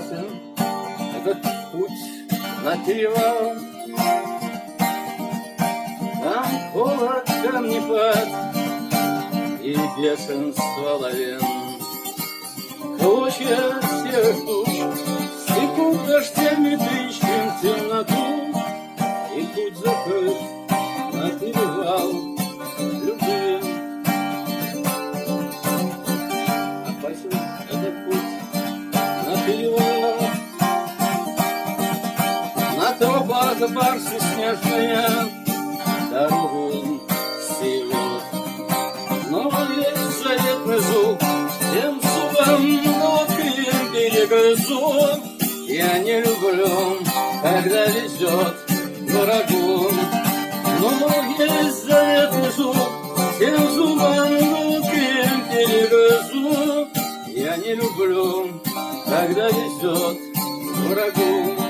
опасен этот путь на перевал. Там холод, камнепад и бешенство лавин. Клочья серых туч секут дождями тычком темноту, и путь закрыт на перевал любви. Опасен этот путь на перевал. На тропах барсы снежные дорогу силу, но есть заветный зуб, тем зубом ногим перегрызу. Я не люблю, когда везет врагу, но есть заветный зуб, тем зубом ногим перегрызу. Я не люблю, когда везет врагу.